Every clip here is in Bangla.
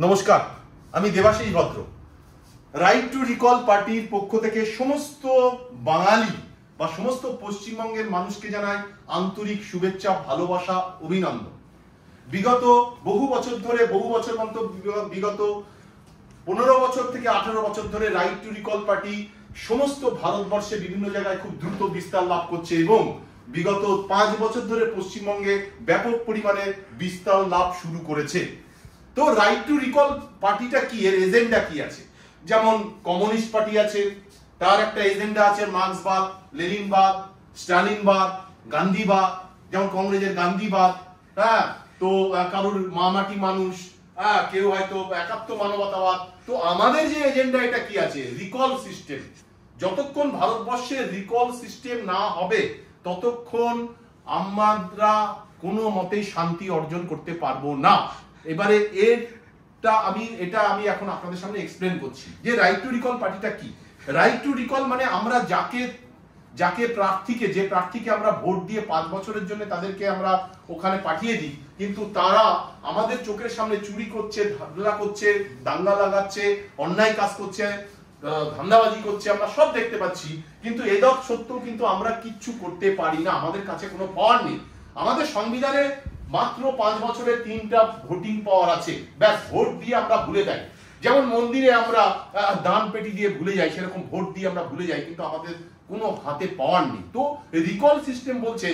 নমস্কার, আমি দেবাশিস ভদ্র। রাইট টু রিকল পার্টির পক্ষ থেকে সমস্ত বাঙালি বা সমস্ত পশ্চিমবঙ্গের মানুষকে জানাই আন্তরিক শুভেচ্ছা, ভালোবাসা, অভিনন্দন। বিগত বহু বছর ধরে, বিগত 15 বছর থেকে 18 বছর ধরে রাইট টু রিকল পার্টি সমস্ত ভারতবর্ষে বিভিন্ন জায়গায় খুব দ্রুত বিস্তার লাভ করছে এবং বিগত 5 বছর ধরে পশ্চিমবঙ্গে ব্যাপক পরিমাণে বিস্তার লাভ শুরু করেছে। তো রাইট টু রিকল পার্টিটা কি, এর এজেন্ডা কি আছে? যেমন কমিউনিস্ট পার্টি আছে, তার একটা এজেন্ডা আছে মার্ক্সবাদ, লেনিনবাদ, স্টালিনবাদ, গান্ধীবাদ, যেমন কংগ্রেসের গান্ধীবাদ। হ্যাঁ, তো কারোর মামাটি মানুষ, কেউ হয়তো একাত্ম মানবতাবাদ। তো আমাদের যে এজেন্ডা, এটা কি আছে? Recall system. যতক্ষণ ভারতবর্ষে রিকল সিস্টেম না হবে ততক্ষণ আমরা কোনো মতেই শান্তি অর্জন করতে পারবো না। এবারে এটা আমি এখন আপনাদের সামনে এক্সপ্লেন করছি যে রাইট টু রিকল পার্টিটা কি। রাইট টু রিকল মানে আমরা যে প্রার্থীকে আমরা ভোট দিয়ে 5 বছরের জন্য তাদেরকে আমরা ওখানে পাঠিয়ে দিই, কিন্তু তারা আমাদের চোখের সামনে চুরি করছে, ধান্দা করছে, দাঙ্গা লাগাচ্ছে, অন্যায় কাজ করছে, ধান্দাবাজি করছে, আমরা সব দেখতে পাচ্ছি। কিন্তু এদক সত্ত্বেও কিন্তু আমরা কিচ্ছু করতে পারি না, আমাদের কাছে কোনো পাওয়ার নেই। আমাদের সংবিধানে মাত্র 5 বছরের 3টা ভোটিং পাওয়ার আছে, ব্যাস ভোট দিয়ে আমরা ভুলে যাই। যেমন মন্দিরে আমরা দান পেটি দিয়ে ভুলে যাই, সেরকম ভোট দিয়ে আমরা ভুলে যাই, কিন্তু আমাদের কোনো হাতে পাওয়ার নেই। তো রিকল সিস্টেম বলছে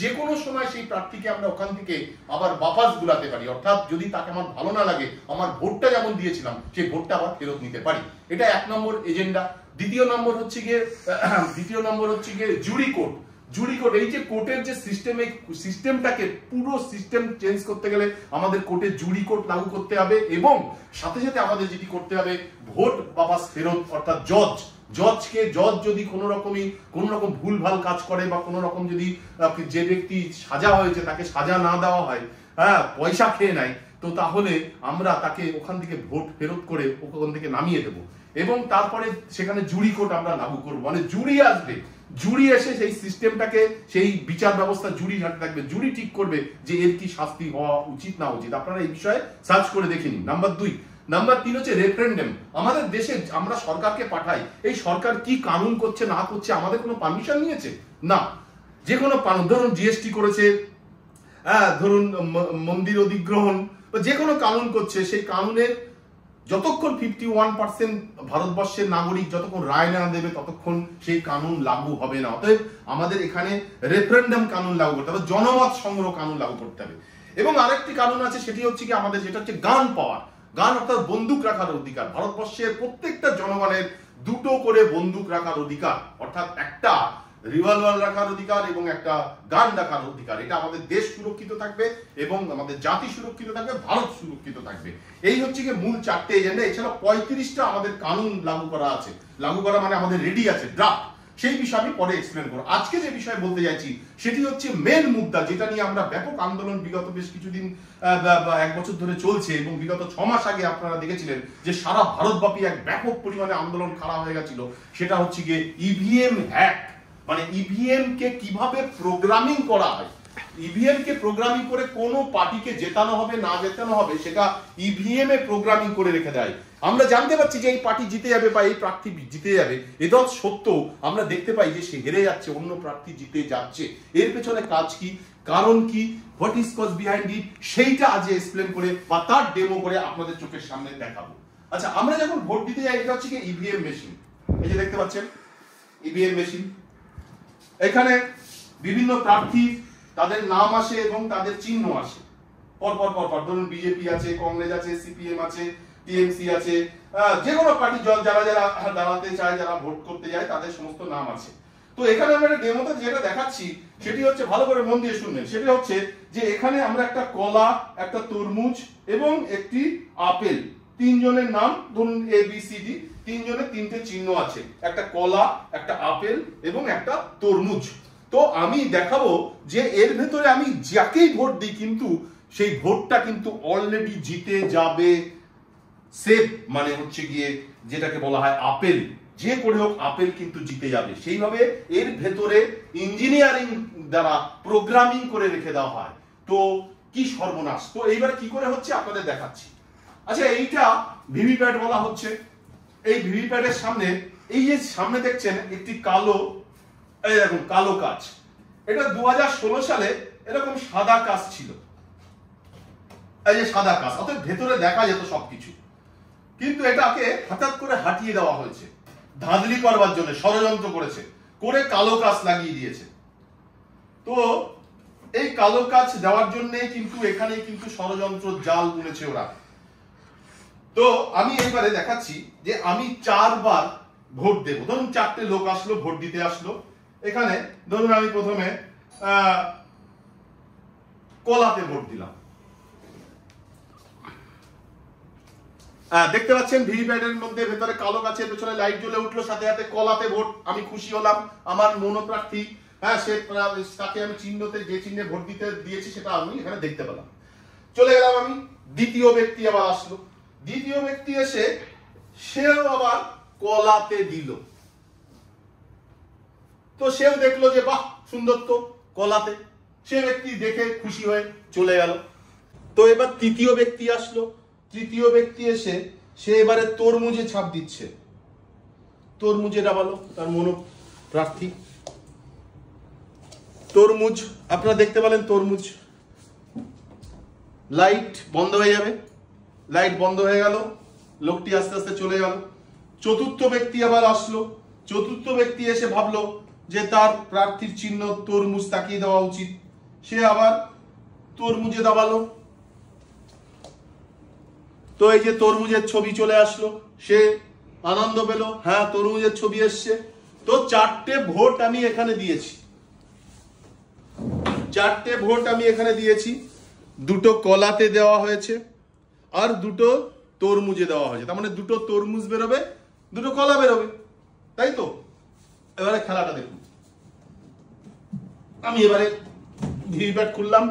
যে কোনো সময় সেই প্রার্থীকে আমরা ওখান থেকে আবার বাপাস গুলাতে পারি, অর্থাৎ যদি তাকে আমার ভালো না লাগে, আমার ভোটটা যেমন দিয়েছিলাম সেই ভোটটা আবার ফেরত নিতে পারি। এটা 1 নম্বর এজেন্ডা। দ্বিতীয় নম্বর হচ্ছে গিয়ে জুরি কোর্ট। জুরি কোর্ট, এই যে কোর্টের যে সিস্টেমটাকে পুরো সিস্টেম চেঞ্জ করতে গেলে আমাদের কোর্টে জুরি কোর্ট লাগু করতে হবে এবং সাথে সাথে আমাদের যেটি করতে হবে ভোট বাপাস ফেরত, অর্থাৎ জজ যদি কোনো রকম ভুলভাল কাজ করে বা কোনো রকম যদি যে ব্যক্তি সাজা হয়েছে তাকে সাজা না দেওয়া হয়, পয়সা খেয়ে নেয়, তো তাহলে আমরা তাকে ওখান থেকে ভোট ফেরত করে ওখান থেকে নামিয়ে দেবো এবং তারপরে সেখানে জুরি কোর্ট আমরা লাগু করবো। মানে জুরি আসবে, জুরি এসে সেই সিস্টেমটাকে, সেই বিচার ব্যবস্থা জুরি হাতে থাকবে, জুরি ঠিক করবে যে এর কি শাস্তি হওয়া উচিত না উচিত। আপনারা এই বিষয়ে সার্চ করে দেখে নিন। নাম্বার 2। নাম্বার 3 হচ্ছে রেফারেন্ডাম। আমাদের দেশে আমরা সরকারকে পাঠাই, এই সরকার কি কানুন করছে না করছে আমাদের কোনো পারমিশন নিয়েছে না। যে কোনো ধরুন জিএসটি করেছে, ধরুন মন্দির অধিগ্রহণ, যে কোনো কানুন করছে, সেই কানুনের যতক্ষণ 51% ভারতবর্ষের নাগরিক যতক্ষণ রায় না দেবে ততক্ষণ সেই কানুন লাগু হবে না। অতএব আমাদের এখানে রেফারেন্ডাম কানুন লাগু করতে হবে, জনমত সংগ্রহ কানুন লাগু করতে হবে। এবং আরেকটি কানুন আছে, সেটি হচ্ছে কি আমাদের যেটা হচ্ছে গান পাওয়ার, গান অর্থাৎ বন্দুক রাখার অধিকার। ভারতবর্ষের প্রত্যেকটা জনগণের 2টো করে বন্দুক রাখার অধিকার, অর্থাৎ একটা রিভলভার রাখার অধিকার এবং একটা গান রাখার অধিকার। এটা আমাদের দেশ সুরক্ষিত থাকবে এবং আমাদের জাতি সুরক্ষিত থাকবে, ভারত সুরক্ষিত থাকবে। এই হচ্ছে কি মূল 4টে এজেন্ডা। এছাড়া 35টা আমাদের কানুন লাগু করা আছে, লাগু করা মানে আমাদের রেডি আছে ড্রাফট। সেই বিষয়ে আমি পরে এক্সপ্লেন করব। আজকে যে বিষয়ে বলতে যাচ্ছি সেটি হচ্ছে মেন মুদ্রা, যেটা নিয়ে আমরা ব্যাপক আন্দোলন বিগত বেশ কিছুদিন 1 বছর ধরে চলছে এবং বিগত 6 মাস আগে আপনারা দেখেছিলেন যে সারা ভারতব্যাপী এক ব্যাপক পরিমাণে আন্দোলন খাড়া হয়ে গেছিল। সেটা হচ্ছে গিয়ে ইভিএম হ্যাক, মানে ইভিএম কে কিভাবে প্রোগ্রামিং করা হয়। ইভিএম কে প্রোগ্রামিং করে কোন পার্টিকে জেতানো হবে না জেতানো হবে সেটা ইভিএম এ প্রোগ্রামিং করে রেখে দেয়। আমরা জানতে পারছি যে এই পার্টি জিতে যাবে বা এই প্রার্থী জিতে যাবে, এদক সত্ত্বেও আমরা দেখতে পাই যে সে হেরে যাচ্ছে, অন্য প্রার্থী জিতে যাচ্ছে। এর পেছনে কাজ কি, কারণ কি, what is cause behind it, সেইটা আজ এক্সপ্লেন করে বা তার ডেমো করে আপনাদের চোখের সামনে দেখাবো। আচ্ছা, আমরা যখন ভোট দিতে যাই, এটা হচ্ছে কি ইভিএম মেশিন। এই যে দেখতে পাচ্ছেন ইভিএম মেশিন, এখানে বিভিন্ন প্রার্থী তাদের নাম আসে এবং তাদের চিহ্ন আসে পরপর। ধরুন বিজেপি আছে, কংগ্রেস আছে, সিপিএম আছে, টিএমসি আছে, যে কোনো পার্টি যারা দাঁড়াতে চায়, যারা ভোট করতে যায়, তাদের সমস্ত নাম আছে। তো এখানে আমরা ডেমোতে যেটা দেখাচ্ছি সেটি হচ্ছে, ভালো করে মন দিয়ে শুনবেন, সেটা হচ্ছে যে এখানে আমরা একটা কলা, একটা তরমুজ এবং একটি আপেল, 3 জনের নাম, ধরুন ABCD, 3 জনের 3টে চিহ্ন আছে, একটা কলা, একটা আপেল এবং একটা তরমুজ। তো আমি দেখাবো যে এর ভেতরে আমি যাকেই ভোট দিই কিন্তু সেই ভোটটা কিন্তু অলরেডি জিতে যাবে। সেফ মানে হচ্ছে গিয়ে যেটাকে বলা হয় আপেল, যে করে হোক আপেল কিন্তু জিতে যাবে। সেইভাবে এর ভেতরে ইঞ্জিনিয়ারিং দ্বারা প্রোগ্রামিং করে রেখে দেওয়া হয়। তো কি সর্বনাশ! তো এইবারে কি করে হচ্ছে আপনাদের দেখাচ্ছি। আচ্ছা, এইটা ভিভিপ্যাট বলা হচ্ছে। এই ভিভিপ্যাটের সামনে, এই যে সামনে দেখছেন একটি কালো, এই দেখুন কালো কাচ, এটা 2016 সালে এরকম সাদা কাচ ছিল, এই যে সাদা কাচ, অর্থাৎ ভেতরে দেখা যেত সবকিছু, কিন্তু এটাকে হঠাৎ করে হাটিয়ে দেওয়া হয়েছে ধাঁধলি করবার জন্য, ষড়যন্ত্র করেছে, করে কালো কাচ লাগিয়ে দিয়েছে। তো এই কালো কাচ দেওয়ার জন্যই কিন্তু এখানে কিন্তু ষড়যন্ত্র জাল বুনেছে ওরা। তো আমি এবারে দেখাচ্ছি যে আমি 4 বার ভোট দেব। ধরুন 4টে লোক আসলো, ভোট দিতে আসলো। এখানে ধরুন আমি প্রথমে কলাতে ভোট দিলাম। দেখতে পাচ্ছেন ভিভিপ্যাটের মধ্যে ভেতরে কালো গাছের পেছনে লাইট জ্বলে উঠলো, সাথে সাথে কলাতে ভোট। আমি খুশি হলাম, আমার মনোপ্রার্থী, সে তাকে আমি চিহ্নতে, যে চিহ্নে ভোট দিতে দিয়েছি সেটা আমি এখানে দেখতে পেলাম। চলে গেলাম আমি, দ্বিতীয় ব্যক্তি আবার আসলো। দ্বিতীয় ব্যক্তি এসে সেও আবার কলাতে দিল। তো সেও দেখলো যে বাহ সুন্দর তো কলাতে, সে ব্যক্তি দেখে খুশি হয়ে চলে গেল। তো এবার তৃতীয় ব্যক্তি আসলো। তৃতীয় ব্যক্তি এসে সে এবারে তরমুজে ছাপ দিচ্ছে, তরমুজে ডাবালো তার মনোপ্রার্থী। তরমুজ আপনারা দেখতে পেলেন, তরমুজ, লাইট বন্ধ হয়ে যাবে, লাইট বন্ধ হয়ে গেল, লোকটি আস্তে আস্তে চলে গেল। চতুর্থ ব্যক্তি আবার আসলো। চতুর্থ ব্যক্তি এসে ভাবলো যে তার প্রার্থীর চিহ্ন তরমুজ, তাকিয়ে দেওয়া উচিত, সে আবার তরমুজে দাবালো। তো এই যে তরমুজের ছবি চলে আসলো, সে আনন্দ পেল, হ্যাঁ তরমুজের ছবি এসছে। তো 4টে ভোট আমি এখানে দিয়েছি, 4টে ভোট আমি এখানে দিয়েছি। 2টো কলাতে দেওয়া হয়েছে আর 2টো তরমুজে দেওয়া হয়েছে। তার মানে 2টো তরমুজ বেরোবে, 2টো কলা বেরোবে, তাই তো? এবারে খেলাটা দেখুন। আমি এবারে ভিভিপ্যাট খুললাম,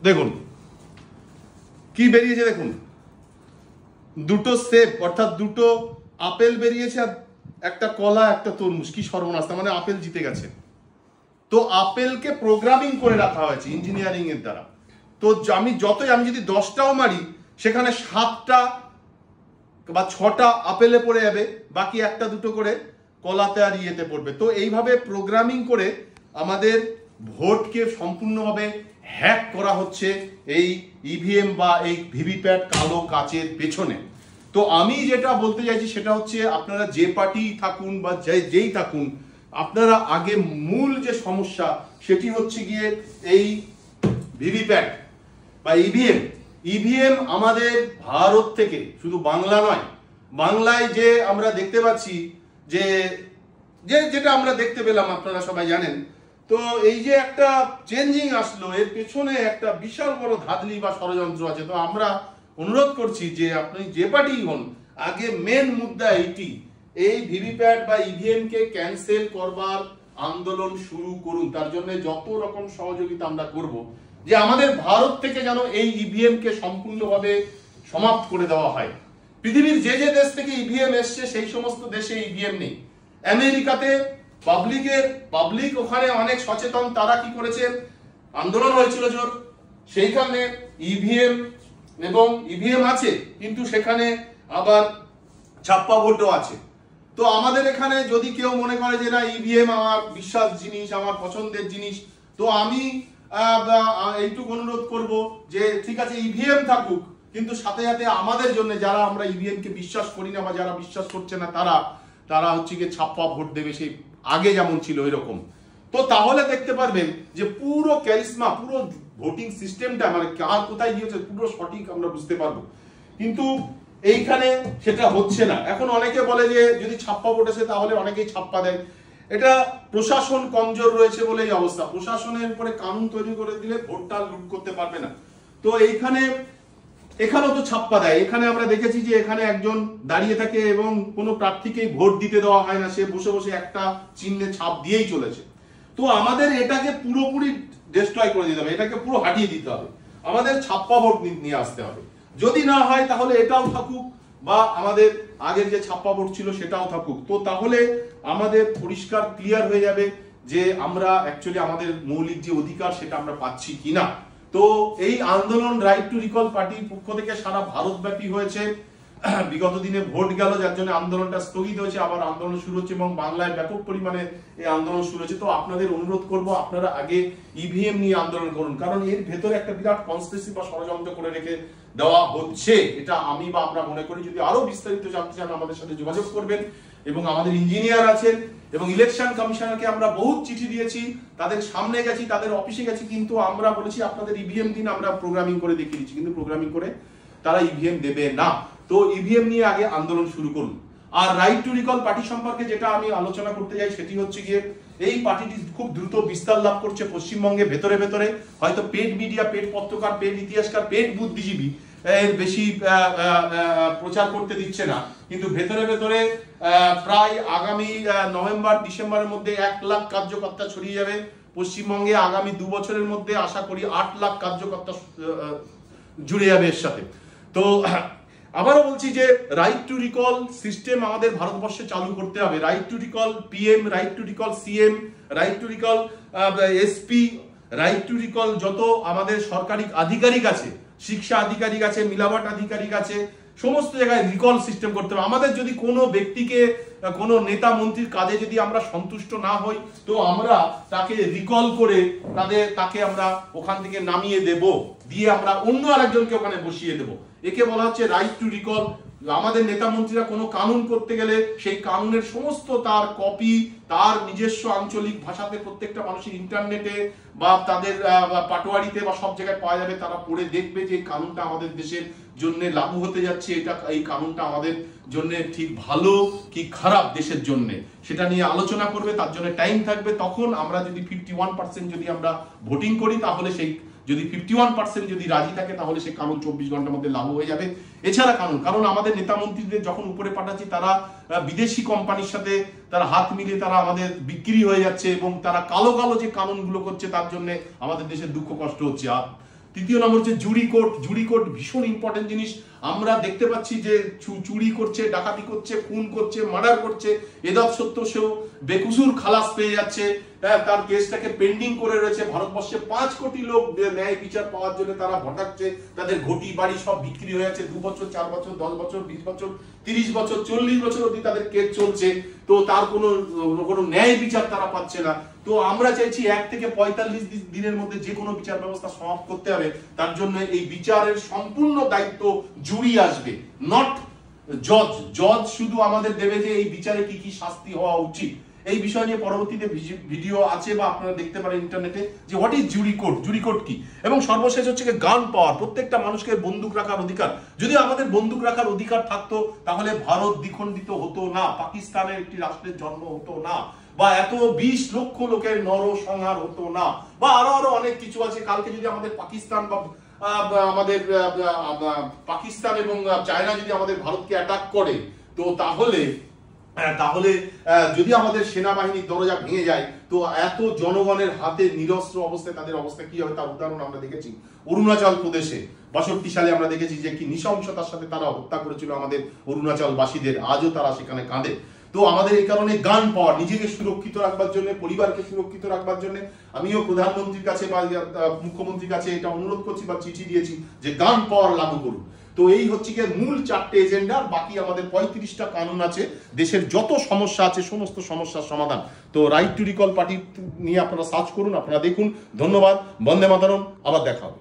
দেখুন কি বেরিয়েছে, দেখুন 2টো সেব, অর্থাৎ 2টো আপেল বেরিয়েছে আর একটা কলা, একটা তরমুজ। কি সর্বনাশ, মানে আপেল জিতে গেছে। তো আপেলকে প্রোগ্রামিং করে রাখা হয়েছে ইঞ্জিনিয়ারিং এর দ্বারা। তো আমি যদি 10টাও মারি, সেখানে 7টা বা 6টা আপেলে পড়ে যাবে, বাকি 1টা 2টো করে কলাতে আর ইয়েতে পড়বে। তো এইভাবে প্রোগ্রামিং করে আমাদের ভোটকে সম্পূর্ণভাবে হ্যাক করা হচ্ছে এই ইভিএম বা এই ভিভিপ্যাট কালো কাচের পেছনে। তো আমি যেটা বলতে চাইছি সেটা হচ্ছে, আপনারা যে পার্টি থাকুন বা যেই থাকুন, আপনারা আগে মূল যে সমস্যা সেটি হচ্ছে গিয়ে এই ভিভিপ্যাট বা ইভিএম। ইভিএম আমাদের ভারত থেকে, শুধু বাংলা নয়, বাংলায় যে আমরা দেখতে পাচ্ছি যে যেটা আমরা দেখতে পেলাম, আপনারা সবাই জানেন। তো এই যে একটা চেঞ্জিং আসলো, এর পেছনে একটা বিশাল বড় ধাঁধলি বা ষড়যন্ত্র আছে। তো আমরা অনুরোধ করছি যে আপনি যে পার্টি হন, আগে মেন মুদ্রা এইটি, এই ভিভিপ্যাট বা ইভিএম কে ক্যান্সেল করবার আন্দোলন শুরু করুন। তার জন্য যত রকম সহযোগিতা আমরা করব, যে আমাদের ভারত থেকে যেন এই ইভিএম কে সম্পূর্ণভাবে সমাপ্ত করে দেওয়া হয়। পৃথিবীর যে যে দেশ থেকে ইভিএম এসছে, সেই সমস্ত দেশে ইভিএম নেই। আমেরিকাতে পাবলিক ওখানে অনেক সচেতন, তারা কি করেছে, আন্দোলন হয়েছিল জোর, সেইখানে ইভিএম এবং ইভিএম আছে, কিন্তু সেখানে আবার ছাপ্পা ভোটও আছে। তো আমাদের এখানে যদি কেউ মনে করে যে না ইভিএম আমার বিশ্বাস জিনিস, আমার পছন্দের জিনিস, তো আমি এইটুকু অনুরোধ করব যে ঠিক আছে ইভিএম থাকুক, কিন্তু সাথে সাথে আমাদের জন্য, যারা আমরা ইভিএম কে বিশ্বাস করি না বা যারা বিশ্বাস করছে না, তারা হচ্ছে গিয়ে ছাপ্পা ভোট দেবে, সেই আগে যেমন ছিল এরকম। তো তাহলে দেখতে পারবেন যে পুরো ক্যারিসমা, পুরো ভোটিং সিস্টেমটা মানে কার কোথায় গিয়েছে পুরো সঠিক আমরা বুঝতে পারবো। কিন্তু এইখানে সেটা হচ্ছে না। এখন অনেকে বলে যে যদি ছাপ্পা ভোট আসে তাহলে অনেকেই ছাপ্পা দেয়। এটা প্রশাসন কমজোর রয়েছে বলে এই অবস্থা। প্রশাসনের উপরে কানুন তৈরি করে দিলে ভোটটা লুট করতে পারবে না। তো এখানেও তো ছাপ্পা দেয়। এখানে আমরা দেখেছি যে এখানে একজন দাঁড়িয়ে থাকে এবং কোনো প্রার্থীকেই ভোট দিতে দেওয়া হয় না, সে বসে বসে একটা চিহ্নে ছাপ দিয়েই চলেছে। তো আমাদের এটাকে পুরোপুরি ডিস্ট্রয় করে দিতে হবে, এটাকে পুরো হাটিয়ে দিতে হবে, আমাদের ছাপ্পা ভোট নিয়ে আসতে হবে। যদি না হয় তাহলে এটাও থাকুক, বা আমাদের আগের যে ছাপ্পা ভোট ছিল সেটাও থাকুক। তো তাহলে আমাদের পরিষ্কার ক্লিয়ার হয়ে যাবে যে আমরা অ্যাকচুয়ালি আমাদের মৌলিক যে অধিকার সেটা আমরা পাচ্ছি কিনা। তো এই আন্দোলন রাইট টু রিকল পার্টির পক্ষ থেকে সারা ভারতব্যাপী হয়েছে। বিগত দিনে ভোট গেল, যার জন্য আন্দোলনটা স্থগিত হয়েছে, আবার আন্দোলন শুরু হচ্ছে এবং বাংলায় ব্যাপক পরিমাণে এই আন্দোলন শুরু হচ্ছে। তো আপনাদের অনুরোধ করব আপনারা আগে ইভিএম নিয়ে আন্দোলন করুন, কারণ এর ভেতরে একটা বিরাট কনস্পিরেসি বা ষড়যন্ত্র করে রেখে দেওয়া হচ্ছে, এটা আমি বা আমরা মনে করি। যদি আরো বিস্তারিত জানতে চান আমাদের সাথে যোগাযোগ করবেন, এবং আমাদের ইঞ্জিনিয়ার আছেন এবং ইলেকশন কমিশনারকে আমরা বহুত চিঠি দিয়েছি, তাদের সামনে গেছি, তাদের অফিসে গেছি, কিন্তু আমরা বলেছি আপনাদের ইভিএম দিন, আমরা প্রোগ্রামিং করে দেখিয়ে দিচ্ছি, কিন্তু প্রোগ্রামিং করে তারা ইভিএম দেবে না। তো ইভিএম নিয়ে আগে আন্দোলন শুরু করুন। আর রাইট টু রিকল পার্টি সম্পর্কে যেটা আমি আলোচনা করতে যাই সেটি হচ্ছে গিয়ে এই পার্টিটি খুব দ্রুত বিস্তার লাভ করছে পশ্চিমবঙ্গে। ভেতরে ভেতরে হয়তো পেড মিডিয়া, পেড পত্রকার, পেড ইতিহাসকার, পেড বুদ্ধিজীবী বেশি প্রচার করতে দিচ্ছে না, কিন্তু ভেতরে ভেতরে প্রায় আগামী নভেম্বর ডিসেম্বরের মধ্যে 1 লাখ কার্যকর্তা ছড়িয়ে যাবে পশ্চিমবঙ্গে। আগামী 2 বছরের মধ্যে আশা করি 8 লাখ কার্যকর্তা জুড়ে যাবে এর সাথে। তো আবারও বলছি যে রাইট টু রিকল সিস্টেম আমাদের ভারতবর্ষে চালু করতে হবে। Right two recall PM, right two recall CM, right two recall SP, right two recall যত আমাদের সরকারি আধিকারিক আছে, শিক্ষা আধিকারিক আছে, মিলাবাট আধিকারিক আছে, সমস্ত জায়গায় রিকল সিস্টেম করতে হবে। আমাদের যদি কোনো ব্যক্তিকে, কোনো নেতা মন্ত্রীর কাজে যদি আমরা সন্তুষ্ট না হই, তো আমরা তাকে রিকল করে তাকে আমরা ওখান থেকে নামিয়ে দেব, দিয়ে আমরা অন্য আরেকজনকে ওখানে বসিয়ে দেব। একে বলা হচ্ছে রাইট টু রিকল। আমাদের নেতা মন্ত্রীরা কোনো কানুন করতে গেলে সেই কানুনের সমস্ত তার কপি তার নিজস্ব আঞ্চলিক ভাষাতে প্রত্যেকটা মানুষের ইন্টারনেটে বা তাদের পাটোয়ারিতে বা সব জায়গায় পাওয়া যাবে। তারা পড়ে দেখবে যে এই কানুনটা আমাদের দেশের জন্য লাগু হতে যাচ্ছে, এই কানুনটা আমাদের জন্য ঠিক ভালো কি খারাপ দেশের জন্য, সেটা নিয়ে আলোচনা করবে। তার জন্য টাইম থাকবে। তখন আমরা যদি 51% যদি আমরা ভোটিং করি, তাহলে সেই যদি 51% যদি রাজি থাকে, তাহলে সে কানুন 24 ঘন্টার মধ্যে লাগু হয়ে যাবে। এছাড়া কারণ আমাদের নেতা মন্ত্রীদের যখন উপরে পাঠাচ্ছি, তারা বিদেশি কোম্পানির সাথে তারা হাত মিলিয়ে তারা আমাদের বিক্রি হয়ে যাচ্ছে, এবং তারা কালো কালো যে কানুনগুলো করছে তার জন্য আমাদের দেশের দুঃখ কষ্ট হচ্ছে। আর তৃতীয় নম্বর হচ্ছে জুরি কোর্ট। জুরি কোর্ট ভীষণ ইম্পর্টেন্ট জিনিস। আমরা দেখতে পাচ্ছি যে চুরি করছে, ডাকাতি করছে, খুন করছে, মার্ডার করছে, এদব সত্ত্বেও সেও বেকসুর খালাস পেয়ে যাচ্ছে, তার কেসটাকে পেন্ডিং করে রয়েছে। ভারতবর্ষে 5 কোটি লোক ন্যায় বিচার পাওয়ার জন্য তারা ভটাচ্ছে, তাদের ঘটি বাড়ি সব বিক্রি হয়ে যাচ্ছে। 2 বছর, 4 বছর, 10 বছর, 20 বছর, 30 বছর, 40 বছর অবধি তাদের কেস চলছে। তো তার কোনো ন্যায় বিচার তারা পাচ্ছে না। তো আমরা চাইছি 1 থেকে 45 দিনের মধ্যে যে কোনো বিচার ব্যবস্থা সমাপ্ত করতে হবে। তার জন্য এই বিচারের সম্পূর্ণ দায়িত্ব জুরি আসবে, নট জজ। জজ শুধু আমাদের দেবে যে এই বিচারে কি কি শাস্তি হওয়া উচিত। এই বিষয় নিয়ে পরবর্তীতে ভিডিও আছে বা আপনারা দেখতে পারেন ইন্টারনেটে, যে what is jury court, jury court কি। এবং সর্বশেষ হচ্ছে গান পাওয়ার। প্রত্যেকটা মানুষকে বন্দুক রাখার অধিকার। যদি আমাদের বন্দুক রাখার অধিকার থাকতো, তাহলে ভারত দ্বিখণ্ডিত হতো না, পাকিস্তানের একটি রাষ্ট্রের জন্ম হতো না, বা এত 20 লক্ষ লোকের নরসংহার হতো না, বা আরো অনেক কিছু আছে। কালকে যদি আমাদের পাকিস্তান বা আমাদের পাকিস্তান এবং চায়না যদি আমাদের ভারতকে অ্যাটাক করে, তো তাহলে যদি আমাদের সেনাবাহিনীর দরজা ভেঙে যায়, তো এত জনগণের হাতে নিরস্ত্র অবস্থায় তাদের অবস্থা কি হবে, তার উদাহরণ আমরা দেখেছি অরুণাচল প্রদেশে 62 সালে। আমরা দেখেছি যে কি নৃশংসতার সাথে তারা হত্যা করেছিল আমাদের অরুণাচলবাসীদের। আজও তারা সেখানে কাঁদে। তো আমাদের এই কারণে গান পাওয়ার, নিজেকে সুরক্ষিত রাখবার জন্য, পরিবারকে সুরক্ষিত রাখবার জন্য আমিও প্রধানমন্ত্রীর কাছে বা মুখ্যমন্ত্রীর কাছে এটা অনুরোধ করছি বা চিঠি দিয়েছি যে গান পাওয়ার লাগু করুন। তো এই হচ্ছে গিয়ে মূল 4টে এজেন্ডা। বাকি আমাদের 35টা কানুন আছে, দেশের যত সমস্যা আছে সমস্ত সমস্যার সমাধান। তো রাইট টু রিকল পার্টি নিয়ে আপনারা সার্চ করুন, আপনারা দেখুন। ধন্যবাদ। বন্দে মাতরম। আবার দেখা হবে।